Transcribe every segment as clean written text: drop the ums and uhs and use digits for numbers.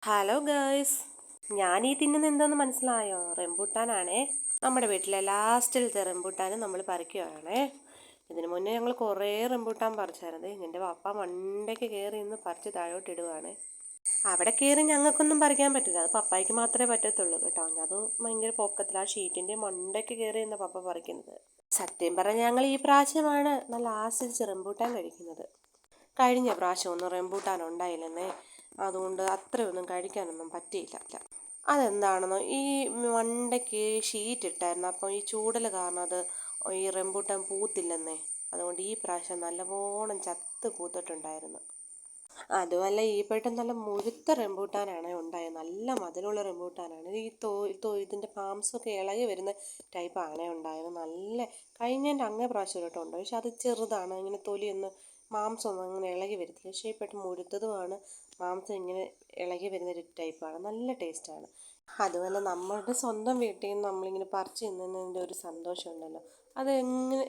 Hello girls, ഞാൻ ഈ തിന്നുന്ന എന്താന്ന് മനസ്സിലായോ? റംബൂട്ടാനാണേ. നമ്മുടെ വീട്ടിലെ ലാസ്റ്റിലത്തെ റംബൂട്ടാൻ നമ്മൾ പറിക്കുകയാണേ. ഇതിനു മുന്നേ ഞങ്ങൾ കുറേ റംബൂട്ടാൻ പറിച്ചായിരുന്നു. എൻ്റെ പപ്പ മണ്ടയ്ക്ക് കയറി ഇന്ന് പറിച്ച് താഴോട്ട് ഇടുവാണ്. അവിടെ കയറി ഞങ്ങൾക്കൊന്നും പറിക്കാൻ പറ്റില്ല, അത് പപ്പായ്ക്ക് മാത്രമേ പറ്റത്തുള്ളൂ കേട്ടോ. അത് ഭയങ്കര പൊക്കത്തിൽ ആ ഷീറ്റിൻ്റെ മണ്ടയ്ക്ക് കയറി ഇന്ന് പപ്പ പറിക്കുന്നത്. സത്യം പറഞ്ഞാൽ ഞങ്ങൾ ഈ പ്രാവശ്യമാണ് നല്ല ആസ്വദിച്ച് റംബൂട്ടാൻ കഴിക്കുന്നത്. കഴിഞ്ഞ പ്രാവശ്യം ഒന്നും റംബൂട്ടാൻ ഉണ്ടായില്ലെന്നേ, അതുകൊണ്ട് അത്രയൊന്നും കഴിക്കാനൊന്നും പറ്റിയില്ല. അതെന്താണെന്നോ, ഈ മണ്ടയ്ക്ക് ഷീറ്റ് ഇട്ടായിരുന്നു, അപ്പോൾ ഈ ചൂടൽ കാരണം അത് ഈ റംബൂട്ടാൻ പൂത്തില്ലെന്നേ. അതുകൊണ്ട് ഈ പ്രാവശ്യം നല്ലവണ്ണം ചത്ത് പൂത്തിട്ടുണ്ടായിരുന്നു. അതുമല്ല, ഈ പെട്ടെന്ന് നല്ല മുഴുത്ത റംബൂട്ടാനാണ് ഉണ്ടായത്. നല്ല മധുരമുള്ള റംബൂട്ടാനാണ്. ഇതിൻ്റെ പാംസൊക്കെ ഇളകി വരുന്ന ടൈപ്പാണ് ഉണ്ടായത്. നല്ല കഴിഞ്ഞതിൻ്റെ അങ്ങേ പ്രാവശ്യം കേട്ടോ ഉണ്ട്, പക്ഷെ അത് ചെറുതാണ്. ഇങ്ങനെ തൊലിയൊന്ന് മാംസമൊന്നും അങ്ങനെ ഇളകി വരത്തില്ല. പക്ഷേ ഈ പെട്ടെന്ന് മുഴുത്തതുമാണ്, മാംസം ഇങ്ങനെ ഇളകി വരുന്നൊരു ടൈപ്പാണ്. നല്ല ടേസ്റ്റാണ്. അതുമല്ല, നമ്മളുടെ സ്വന്തം വീട്ടിൽ നിന്ന് നമ്മളിങ്ങനെ പറിച്ച് തിന്നുന്നതിൻ്റെ ഒരു സന്തോഷമുണ്ടല്ലോ, അത്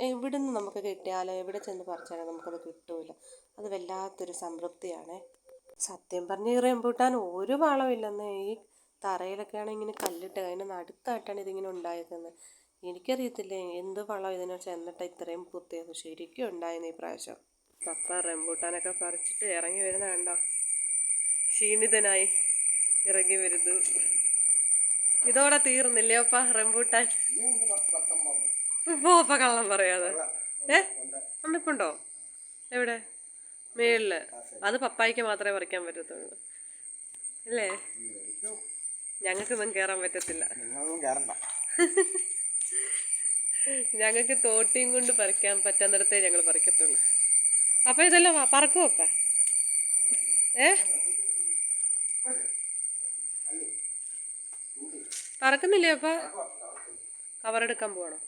എവിടെ നിന്ന് നമുക്ക് കിട്ടിയാലോ എവിടെ ചെന്ന് പറിച്ചാലോ നമുക്കത് കിട്ടൂല. അത് വല്ലാത്തൊരു സംതൃപ്തിയാണ്. സത്യം പറഞ്ഞ ഈ റംബൂട്ടാൻ ഒരു വളമില്ലെന്ന്. ഈ തറയിലൊക്കെയാണ് ഇങ്ങനെ കല്ലിട്ട് അതിൻ്റെ നടുക്കായിട്ടാണ് ഇതിങ്ങനെ ഉണ്ടായിരിക്കുന്നത്. എനിക്കറിയത്തില്ല എന്ത് വളം ഇതിനെ ചെന്നിട്ട് ഇത്രയും പുത്തിയത്. ശരിക്കും ഉണ്ടായിരുന്നു ഈ പ്രാവശ്യം. പപ്പ റംബൂട്ടാനൊക്കെ പറിച്ചിട്ട് ഇറങ്ങി വരുന്ന കണ്ടോ, ക്ഷീണിതനായി ഇറങ്ങി വരുന്നു. ഇതോടെ തീർന്നില്ലേ അപ്പ റംബൂട്ടാൻ? പപ്പ കള്ളം പറയാതെ. അന്നിപ്പുണ്ടോ? എവിടെ? മേളില്. അത് പപ്പായ്ക്ക് മാത്രമേ പറിക്കാൻ പറ്റത്തുള്ളൂ അല്ലേ? ഞങ്ങൾക്കൊന്നും കയറാൻ പറ്റത്തില്ല. ഞങ്ങൾക്ക് തോട്ടിയും കൊണ്ട് പറിക്കാൻ പറ്റാന്നിടത്തേ ഞങ്ങൾ പറിക്കത്തുള്ളൂ. അപ്പൊ ഇതെല്ലാം പറക്കും അപ്പ. പറക്കുന്നില്ലേ അപ്പ? കവറെടുക്കാൻ പോവാണോ?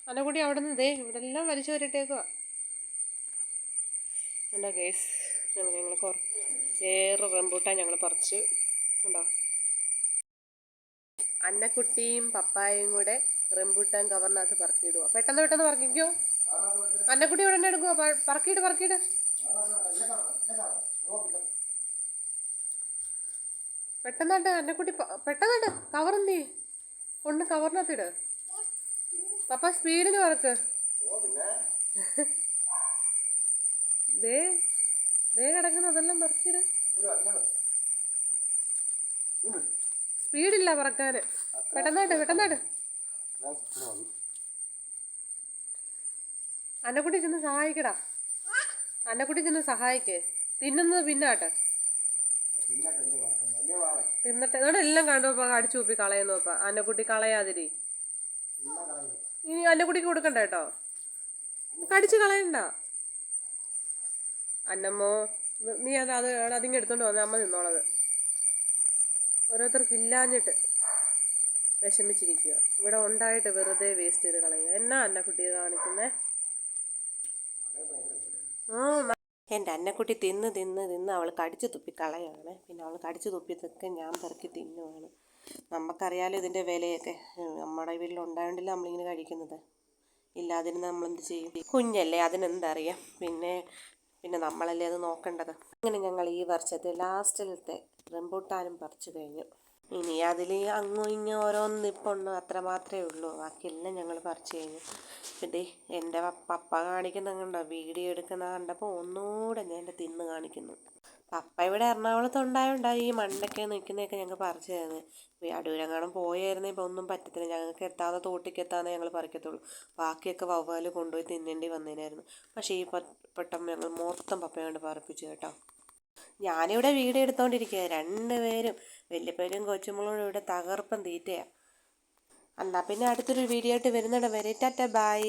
അന്നകൂടി അവിടെ നിന്ന് ഇവിടെ എല്ലാം വലിച്ചു വരട്ടേക്കുക. എന്താ കേസ്, ഞങ്ങൾ വേറെ റംബൂട്ടാൻ ഞങ്ങൾ പറിച്ചു. ഉണ്ടോ? അന്നക്കുട്ടിയും പപ്പായയും കൂടെ റംബൂട്ടാൻ കവറിനകത്ത് പറക്കിയിടുക. പെട്ടെന്ന് പെട്ടെന്ന് പറക്കിക്കോ. അന്നക്കുട്ടി ഇവിടെ തന്നെ എടുക്കുക. പറക്കിയിട്ട് പെട്ടെന്നായിട്ട് അന്നക്കുട്ടി പെട്ടെന്നായിട്ട് കവറെന്തേ കൊണ്ട് കവറിനകത്തിട്. പപ്പ സ്പീഡിന് പറക്ക്. ദേ കിടക്കുന്ന അതെല്ലാം പറക്കിയിട്. സ്പീഡില്ല പറക്കാന്. പെട്ടെന്നായിട്ട് അന്നക്കുട്ടി ചെന്ന് സഹായിക്കടാ. അന്നക്കുട്ടി ചെന്ന് സഹായിക്കേ. തിന്നുന്നത് പിന്നാട്ടെ തിന്നട്ടെ. എന്നോട് എല്ലാം കണ്ടുപ്പ അടിച്ചു കൂപ്പി കളയുന്നു. അപ്പ അന്നക്കുട്ടി കളയാതിരി. ഇനി അന്നക്കുട്ടിക്ക് കൊടുക്കണ്ട കേട്ടോ, കടിച്ച് കളയണ്ട. അന്നമ്മോ, നീ അതിങ്ങ് എടുത്തോണ്ട് വന്ന അമ്മ നിന്നോളത്. ഓരോരുത്തർക്ക് ഇല്ലാഞ്ഞിട്ട് വിഷമിച്ചിരിക്കുക. ഇവിടെ ഉണ്ടായിട്ട് വെറുതെ വേസ്റ്റ് ചെയ്ത് കളയുക. എന്നാ അന്നക്കുട്ടി കാണിക്കുന്നേ? എൻ്റെ അന്നക്കുട്ടി തിന്ന് അവൾ കടിച്ചു തുപ്പി കളയാണ്. പിന്നെ അവൾ കടിച്ചു തുപ്പിയതൊക്കെ ഞാൻ പെറുക്കി തിന്നുവാണ്. നമുക്കറിയാലോ ഇതിൻ്റെ വിലയൊക്കെ. നമ്മുടെ വീട്ടിലുണ്ടായോണ്ടല്ലേ നമ്മളിങ്ങനെ കഴിക്കുന്നത്. ഇല്ലാതിരുന്ന് നമ്മളെന്ത് ചെയ്യും? കുഞ്ഞല്ലേ, അതിനെന്തറിയാം. പിന്നെ നമ്മളല്ലേ അത് നോക്കേണ്ടത്. അങ്ങനെ ഞങ്ങൾ ഈ വർഷത്തെ ലാസ്റ്റിലത്തെ റംബൂട്ടാനും പറിച്ചു കഴിഞ്ഞു. ഇനി അതിൽ അങ്ങും ഇങ്ങും ഓരോന്ന് നിപ്പുണ്ട്, അത്ര മാത്രമേ ഉള്ളൂ. ബാക്കിയെല്ലാം ഞങ്ങൾ പറിച്ചു കഴിഞ്ഞു. പിന്നെ എൻ്റെ പപ്പ കാണിക്കുന്ന കണ്ടോ, വീഡിയോ എടുക്കുന്ന കണ്ടപ്പോൾ ഒന്നുകൂടെ ഞാൻ എൻ്റെ തിന്ന് കാണിക്കുന്നു. പപ്പ ഇവിടെ എറണാകുളത്ത് ഉണ്ടായോണ്ടാണ് ഈ മണ്ടൊക്കെ നിൽക്കുന്നതൊക്കെ ഞങ്ങൾ പറിച്ചു തരുന്നത്. അടൂരെങ്ങാനും പോയായിരുന്നേ ഇപ്പോൾ ഒന്നും പറ്റത്തില്ല. ഞങ്ങൾക്ക് എത്താതെ തോട്ടിക്ക് എത്താതെ ഞങ്ങൾ പറിക്കത്തുള്ളൂ. ബാക്കിയൊക്കെ വവ്വാൽ കൊണ്ടുപോയി തിന്നേണ്ടി വന്നേനായിരുന്നു. പക്ഷേ ഈ പെട്ടെന്ന് ഞങ്ങൾ മൊത്തം പപ്പയെ കൊണ്ട് പറപ്പിച്ചു കേട്ടോ. ഞാനിവിടെ വീഡിയോ എടുത്തോണ്ടിരിക്കുക. രണ്ടുപേരും വല്യപ്പനും കൊച്ചുമോളും ഇവിടെ തകർപ്പം തീറ്റയാണ്. എന്നാൽ പിന്നെ അടുത്തൊരു വീഡിയോ ആയിട്ട് വരുന്നിടം വരെ ടാറ്റ ബൈ.